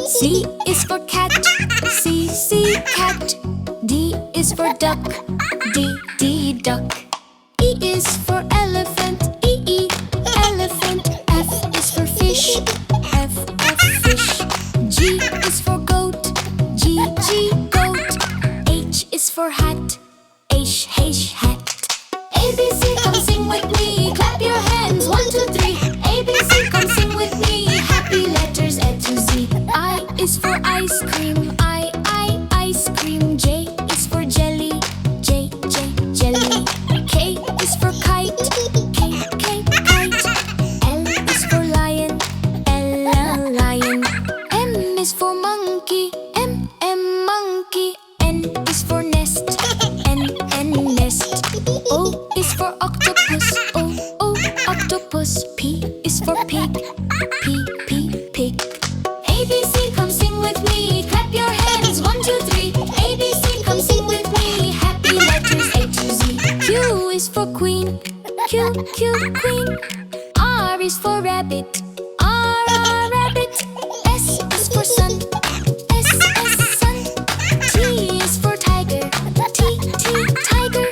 C is for cat, C, C, cat. D is for duck, D, D, duck. E is for elephant, E, E, elephant. F is for fish, F, F, fish. G is for goat, G, G, goat. H is for hat, H, H, hat. ABC, come sing with me. Clap your hands, 1, 2, 3. ABC, come sing with me. Happy letters A to Z. I is for ice cream, I, ice cream. J is for jelly, J, J, jelly. K is for kite, K, K, kite. L is for lion, L, L, lion. M is for monkey, M, M, monkey. N is for nest, N, N, nest. O is for octopus, O, O, octopus. P is for pig, P, P, pig. ABC, come sing with me. Clap your hands, 1, 2, 3. ABC, come sing with me. Happy letters A to Z. Q is for queen, Q, Q, queen. R is for rabbit, R, R, rabbit. S is for sun, S, S, sun. T is for tiger, T, T, tiger.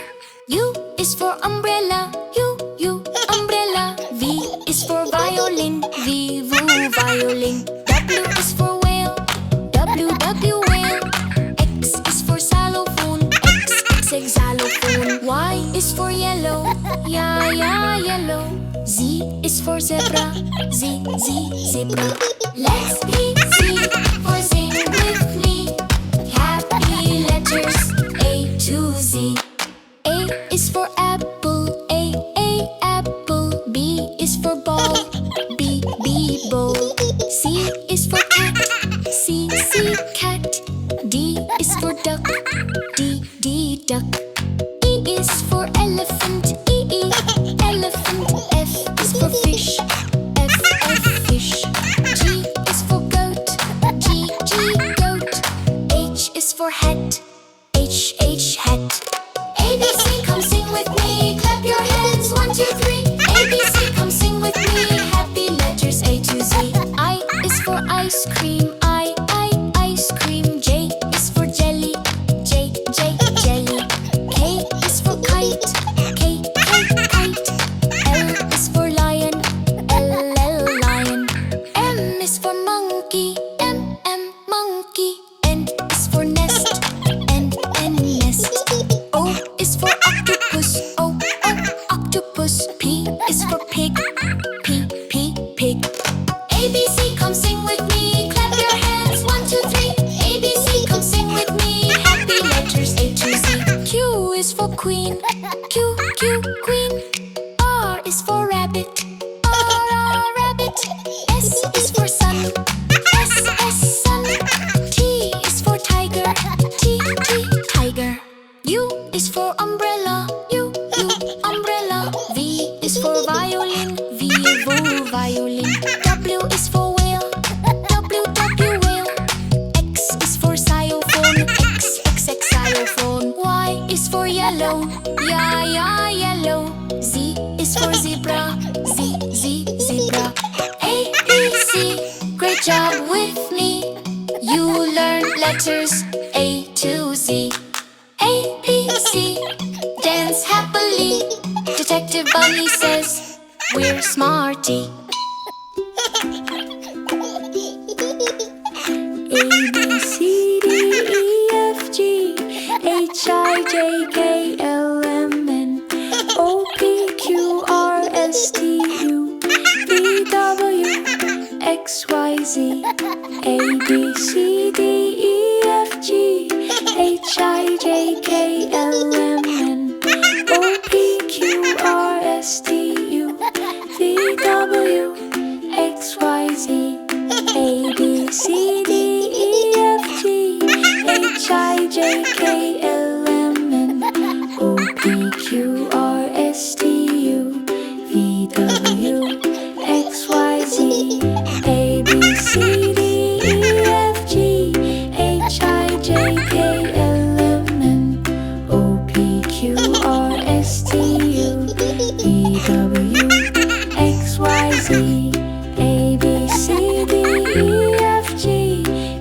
U is for umbrella, U, U, umbrella. V is for violin, V, vu, violin. W is for whale, W, W, whale. X is for xylophone, X, X, xylophone. Y is for yellow, ya, ya, yellow. Z is for zebra, Z, Z, zebra. Let's be Z for sing with me. Happy letters A to Z. A is for apple, A, apple. B is for ball, B, B, ball. C is for cat, C, C, cat. D is for duck, D, D, duck. E is for elephant, E, E, elephant. F is for fish, F, F, fish. G is for goat, G, G, goat. H is for hat, H, H, hat. ABC, come sing with me. Clap your hands, 1, 2, 3. ABC, come sing with me. Happy letters A to Z. I is for ice cream, I, ice cream. J is for jelly, J, J, jelly. K is for kite, K, K, kite. L is for lion, L, L, lion. M is for monkey, M, M, monkey. N is for nest, N, N, nest. O is for octopus, O, O, octopus. P is for pig, P, P, pig. ABC, come sing with me. Clap your hands, 1, 2, 3. ABC, come sing with me. Happy letters A to Z. Q is for queen, Q, Q, queen. R is for rabbit, R, R, rabbit. S is for sun, S, S, sun. T is for tiger, T, T, tiger. U is for umbrella, U, U, umbrella. V is for violin, V, vu, violin. W is for whale, W, W, whale. X is for xylophone, X, X, X, xylophone. Y is for yellow, ya, ya, yellow. Z is for zebra, Z, Z, zebra. A, B, C, great job with me. You learned letters A to Z. A, B, C, dance happily. Detective Bunny says we're smarty. A, B, C, D, E, F, G, H, I, J, K, L, M, N, O, P, Q, R, S, T, U, V, W, X, Y, Z. A, B, C, D, E, F, G, H, I, J, K, L, M, N, O, P, Q, R, S, T, U, V, W, X, Y, Z. A, B, C, D, E, F, G, H, I, J, K, L, M, N, O, P, Q, R, S, T, U, V, W, X, Y, Z. A, B, C, D, E, F, G, H, I, J, K, L, M, N, O, P, Q, R, S, T, U, V, W, X, Y, Z. A, B, C, D, E, F, G,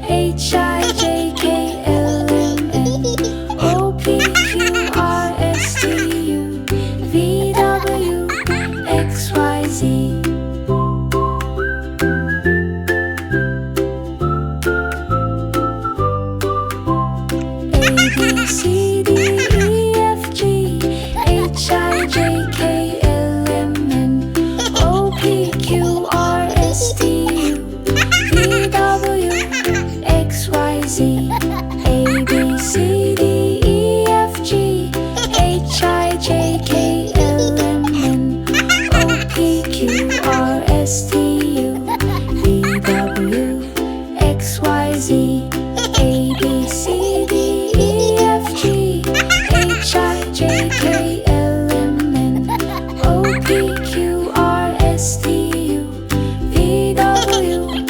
Z. A B C D E F G H I J K L M N O P Q R S T U V W X Y Z. A B C D E F G H I J K L M N O P Q R S T U V W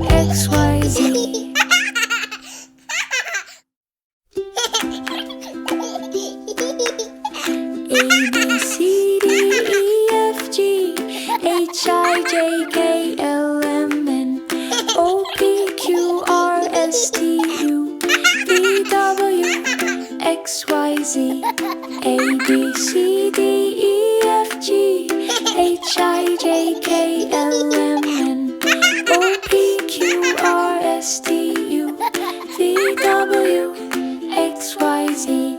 X Y Z. A B C D E F G H I J K L M N O P Q R S T U V W X Y Z. A B C D E F G H I J K L M N O P Q R S T U V W X Y Z.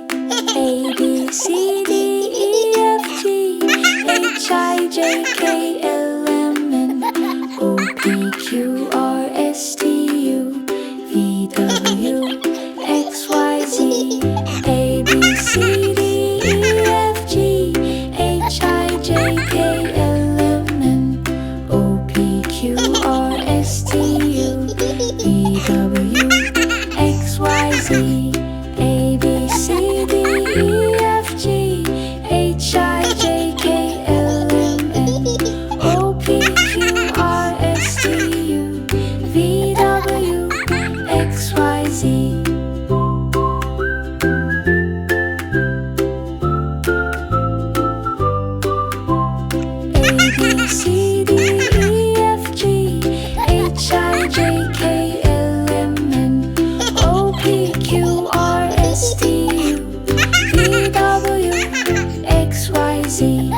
A B C D E F G H I J K L M N O P Q R S T U V W X Y Z. A B C D E F G H I J K L M N O P Q R S T U V W X Y Z. A B C D E F G H I J K L M N O P Q R S T U V W X Y Z. A B C D E F G H I J K L M N O P Q R S T U V W X Y Z.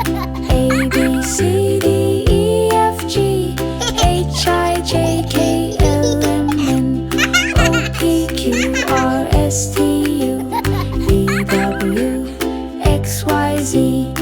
A B C D E F G H I J K L M N O P Q R S T U V W X Y Z.